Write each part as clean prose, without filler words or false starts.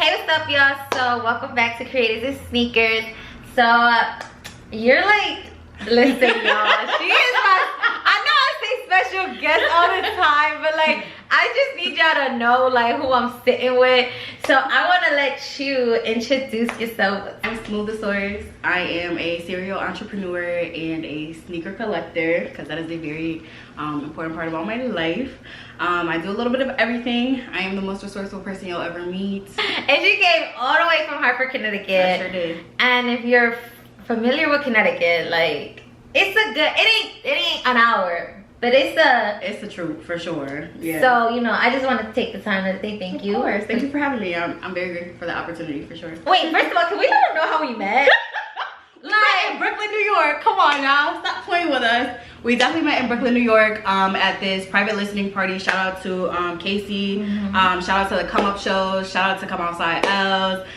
Hey, what's up, y'all? So welcome back to Creators and Sneakers. So you're like, listen, y'all, she is my, I know I say special guest all the time, but like I just need y'all to know like who I'm sitting with. So I want to let you introduce yourself. I'm Smoove. I am a serial entrepreneur and a sneaker collector because that is a very important part of all my life. I do a little bit of everything. I am the most resourceful person you'll ever meet. And she came all the way from Hartford, Connecticut. I sure did. And if you're familiar with Connecticut, like it's a good, it ain't an hour, but it's the truth for sure. Yeah. So, you know, I just want to take the time to say thank you. Of course. Thank you for having me. I'm very grateful for the opportunity for sure. Wait, first of all, can we let them know how we met? Like in Brooklyn, New York. Come on now, stop playing with us. We definitely met in Brooklyn, New York, at this private listening party. Shout out to Casey. Shout out to the Come Up shows. Shout out to Come Outside L's.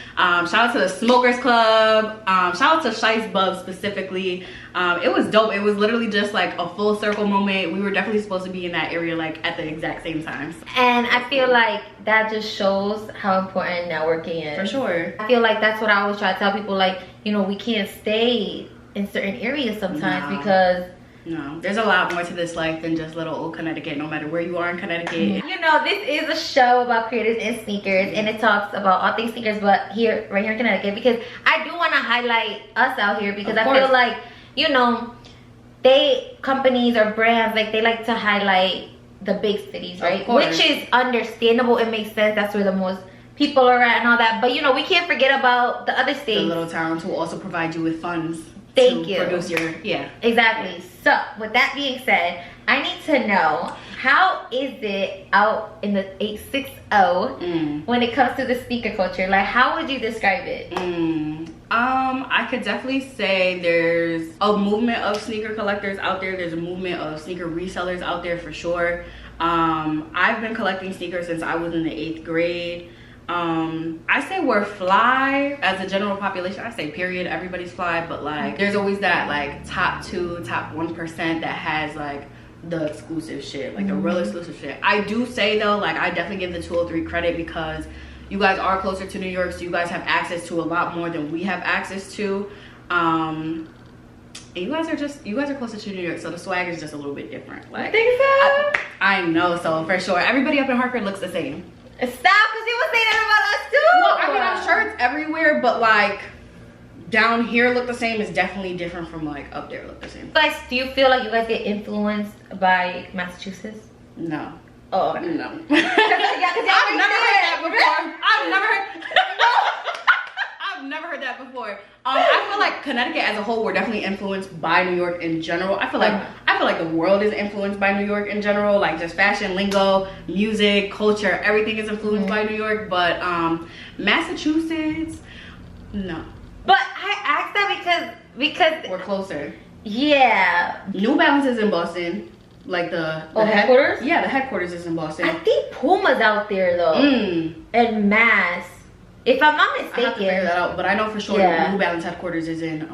Shout out to the Smokers Club. Shout out to Shice Bub specifically. It was dope. It was literally just like a full circle moment. We were definitely supposed to be in that area like at the exact same time. And I feel like that just shows how important networking is. For sure. I feel like that's what I always try to tell people, like, you know, we can't stay in certain areas sometimes because no, there's a lot more to this life than just little old Connecticut, no matter where you are in Connecticut. You know, this is a show about creators and sneakers, and it talks about all things sneakers, but right here in Connecticut, because I do want to highlight us out here, because I feel like, you know, companies or brands, like, they like to highlight the big cities, right? Which is understandable. It makes sense. That's where the most people are at and all that. But, you know, we can't forget about the other states. The little towns who also provide you with funds. Thank you. Produce your, Exactly. So, with that being said, I need to know, how is it out in the 860 when it comes to the sneaker culture? Like, how would you describe it? I could definitely say there's a movement of sneaker collectors out there. There's a movement of sneaker resellers out there for sure. I've been collecting sneakers since I was in the 8th grade. I say we're fly as a general population. I say period, everybody's fly, but like there's always that like top 2, top 1% that has like the exclusive shit, like the real exclusive shit. I do say though, like I definitely give the 203 credit because you guys are closer to New York, so you guys have access to a lot more than we have access to. And you guys are closer to New York, so the swag is just a little bit different. Like, I think so. I know, so for sure. Everybody up in Hartford looks the same. Stop, because you would say that about us too. Well, I mean, I'm sure it's everywhere, but like down here look the same is definitely different from like up there look the same. Guys, do you feel like you guys get influenced by Massachusetts? No. Oh, no. I've never heard that before. I've never heard that before. I feel like Connecticut as a whole, we're definitely influenced by New York in general. I feel like the world is influenced by New York in general, like just fashion, lingo, music, culture, everything is influenced by New York. But Massachusetts, no. But I asked that because we're closer. Yeah. New Balance is in Boston. Like the headquarters? Yeah, the headquarters is in Boston. I think Puma's out there though. And Mass. If I'm not mistaken. I have to figure that out, but I know for sure New Balance headquarters is in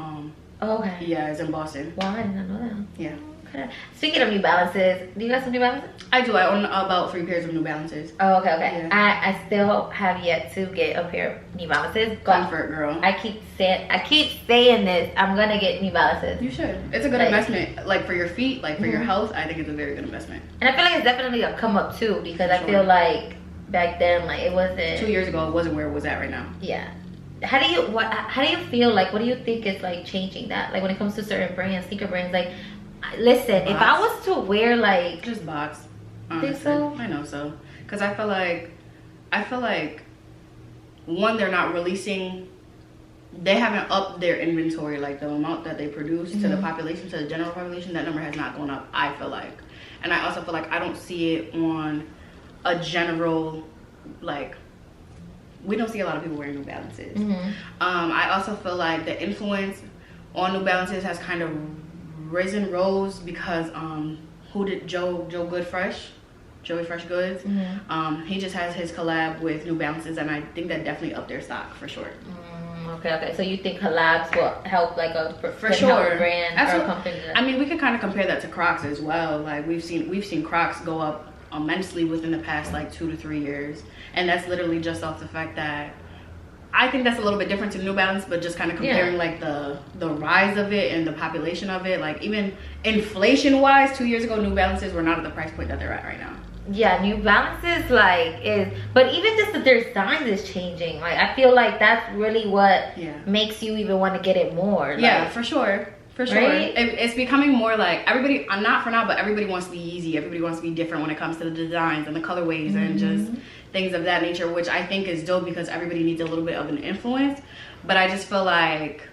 okay. Yeah, it's in Boston. Wow, I did not know that. Yeah. Okay. Speaking of New Balances, do you guys have New Balances? I do. I own about 3 pairs of New Balances. Oh, okay. Yeah. I still have yet to get a pair of New Balances. Comfort, girl. I keep saying this. I'm gonna get New Balances. You should. It's a good investment. Like for your feet, like for your health, I think it's a very good investment. And I feel like it's definitely a come up too, because I feel like back then, like it wasn't. 2 years ago, it wasn't where it was at right now. Yeah. How do you feel like? What do you think is like changing that? Like when it comes to certain brands, sneaker brands, like. Listen, if I was to wear like just box, honestly. Think so? I know so, because I feel like one, they're not releasing, they haven't upped their inventory, like the amount that they produce to the population, to the general population. That number has not gone up, I feel like. And I also feel like I don't see it on a general, like we don't see a lot of people wearing New Balances. I also feel like the influence on New Balances has kind of rose because who did Joey Fresh Goods, he just has his collab with New Balances, and I think that definitely upped their stock for sure. Okay. So you think collabs will help like a for sure brand or a company? I mean, we could kind of compare that to Crocs as well. Like we've seen Crocs go up immensely within the past like 2 to 3 years, and that's literally just off the fact that I think that's a little bit different to New Balance, but just kind of comparing like the rise of it and the population of it. Like even inflation wise, 2 years ago, New Balances were not at the price point that they're at right now. Yeah, New Balances but even just the design is changing. Like I feel like that's really what makes you even want to get it more. Yeah, for sure. For sure. Right? It's becoming more like everybody, not for now, but everybody wants to be easy. Everybody wants to be different when it comes to the designs and the colorways and just things of that nature, which I think is dope because everybody needs a little bit of an influence. But I just feel like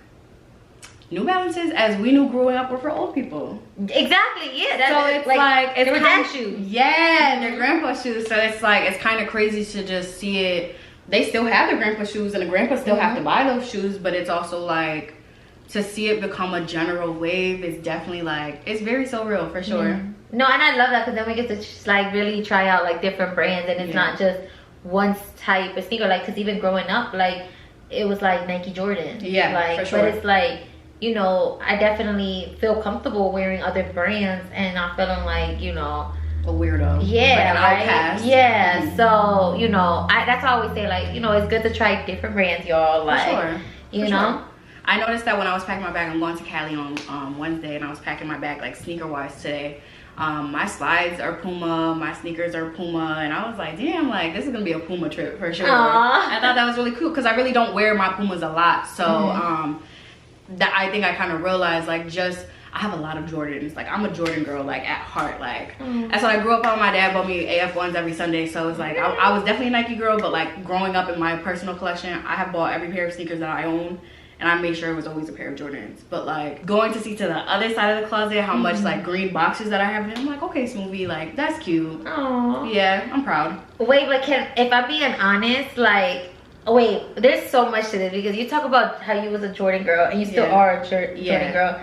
New Balances, as we knew growing up, were for old people. Exactly, yeah. So it's like it's their dad shoes. Yeah, their grandpa shoes. So it's like, it's kind of crazy to just see it. They still have their grandpa shoes and the grandpa still have to buy those shoes, but it's also like, to see it become a general wave is definitely like, it's very surreal for sure. No, and I love that because then we get to just like really try out like different brands, and it's not just one type of sneaker. Like, because even growing up, like it was like Nike Jordan. Yeah, like, for sure. But it's like, you know, I definitely feel comfortable wearing other brands and not feeling like, you know, a weirdo. Yeah, like an outcast. Yeah, so you know, that's why I always say, like, you know, it's good to try different brands, y'all. Like, for sure. You know. Sure. I noticed that when I was packing my bag, I'm going to Cali on Wednesday, and I was packing my bag like sneaker wise today. My slides are Puma, my sneakers are Puma, and I was like, damn, like this is gonna be a Puma trip for sure. I thought that was really cool because I really don't wear my Pumas a lot, so that I think I kind of realized, like, just I have a lot of Jordans. Like, I'm a Jordan girl, like, at heart. Like, that's what I grew up on. My dad bought me AF1s every Sunday, so it's like I was definitely a Nike girl, but like growing up in my personal collection, I have bought every pair of sneakers that I own, and I made sure it was always a pair of Jordans. But like going to see to the other side of the closet how much like green boxes that I have, and I'm like, okay, Smoove, like that's cute. Aww. Yeah, I'm proud. Wait, but if I'm being honest, like, wait, there's so much to this because you talk about how you was a Jordan girl and you still are a Jordan girl.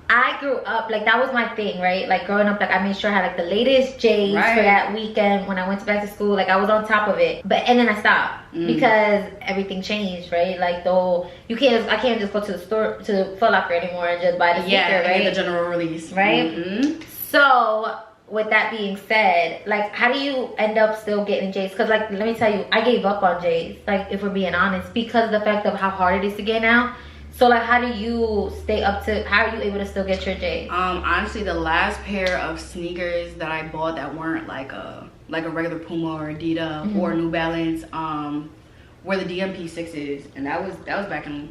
I grew up, like, that was my thing, right? Like, growing up, like, I made sure I had, like, the latest J's for that weekend when I went back to school. Like, I was on top of it. And then I stopped because everything changed, right? Like, the whole, I can't just go to the store, to Foot Locker anymore and just buy the sneaker, right? Yeah, the general release. Right? So, with that being said, like, how do you end up still getting J's? Because, like, let me tell you, I gave up on J's, like, if we're being honest, because of the fact of how hard it is to get now. So, like, how do you stay up to, how are you able to still get your J's? Honestly, the last pair of sneakers that I bought that weren't like a regular Puma or Adidas or New Balance were the DMP6s, and that was back in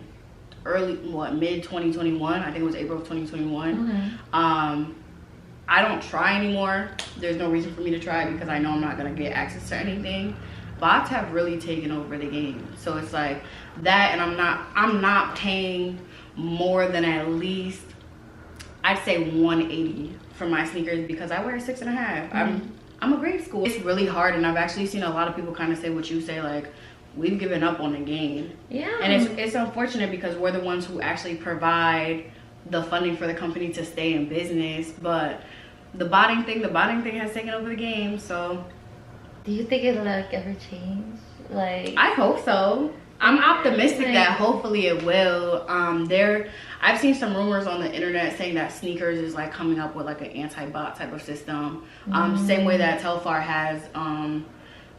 mid 2021. I think it was April of 2021. I don't try anymore. There's no reason for me to try because I know I'm not gonna get access to anything. Bots have really taken over the game, so it's like that, and I'm not paying more than at least, I'd say, 180 for my sneakers because I wear 6.5. I'm a grade school. It's really hard, and I've actually seen a lot of people kind of say what you say, like, we've given up on the game. Yeah. And it's unfortunate because we're the ones who actually provide the funding for the company to stay in business, but the botting thing has taken over the game. So do you think it'll, like, ever change? Like, I hope so. I'm optimistic that hopefully it will. I've seen some rumors on the internet saying that sneakers is like coming up with like an anti-bot type of system. Same way that Telfar has.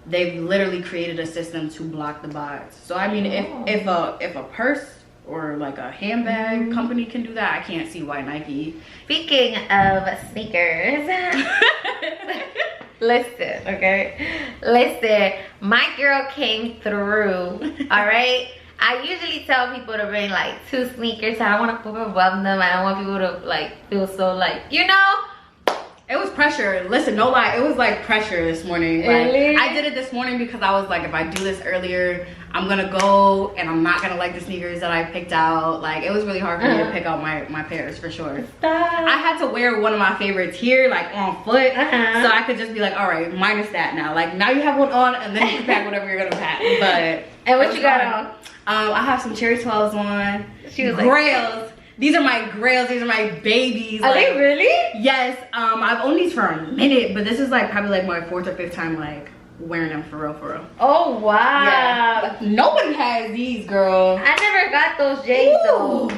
They've literally created a system to block the bots. So I mean, if a purse or like a handbag company can do that, I can't see why Nike. Speaking of sneakers. Listen, my girl came through. All right, I usually tell people to bring like 2 sneakers. I don't want to overwhelm them. I don't want people to like feel so like, you know. It was pressure. Listen, no lie, it was like pressure this morning. Like, I did it this morning because I was like, if I do this earlier, I'm gonna go and I'm not gonna like the sneakers that I picked out. Like, it was really hard for me to pick out my pairs for sure. I had to wear one of my favorites here, like on foot, so I could just be like, all right, minus that now. Like, now you have one on, and then you can pack whatever you're gonna pack. But and what you got on? I have some cherry 12s on. She was Grails. Like, these are my grails. These are my babies. Are they really? Yes. I've owned these for a minute, but this is like probably like my 4th or 5th time like wearing them for real. Oh wow. Yeah. Nobody has these, girl. I never got those J's though.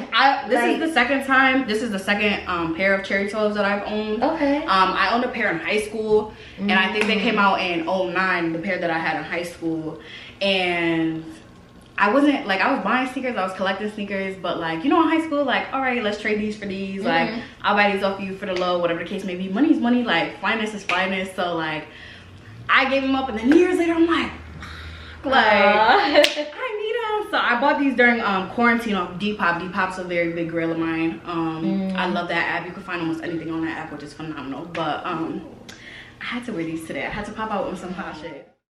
This is the second time. This is the second pair of cherry 12s that I've owned. Okay. I owned a pair in high school, and I think they came out in 09, the pair that I had in high school, and I wasn't like, I was buying sneakers, I was collecting sneakers, but like, you know, in high school, like, all right, let's trade these for these. Like, I'll buy these off you for the low, whatever the case may be. Money's money, like, finance is finance. So like, I gave them up, and then years later, I'm like I need them. So I bought these during quarantine off Depop. Depop's a very big girl of mine. I love that app. You can find almost anything on that app, which is phenomenal. But I had to wear these today. I had to pop out with some hot shit.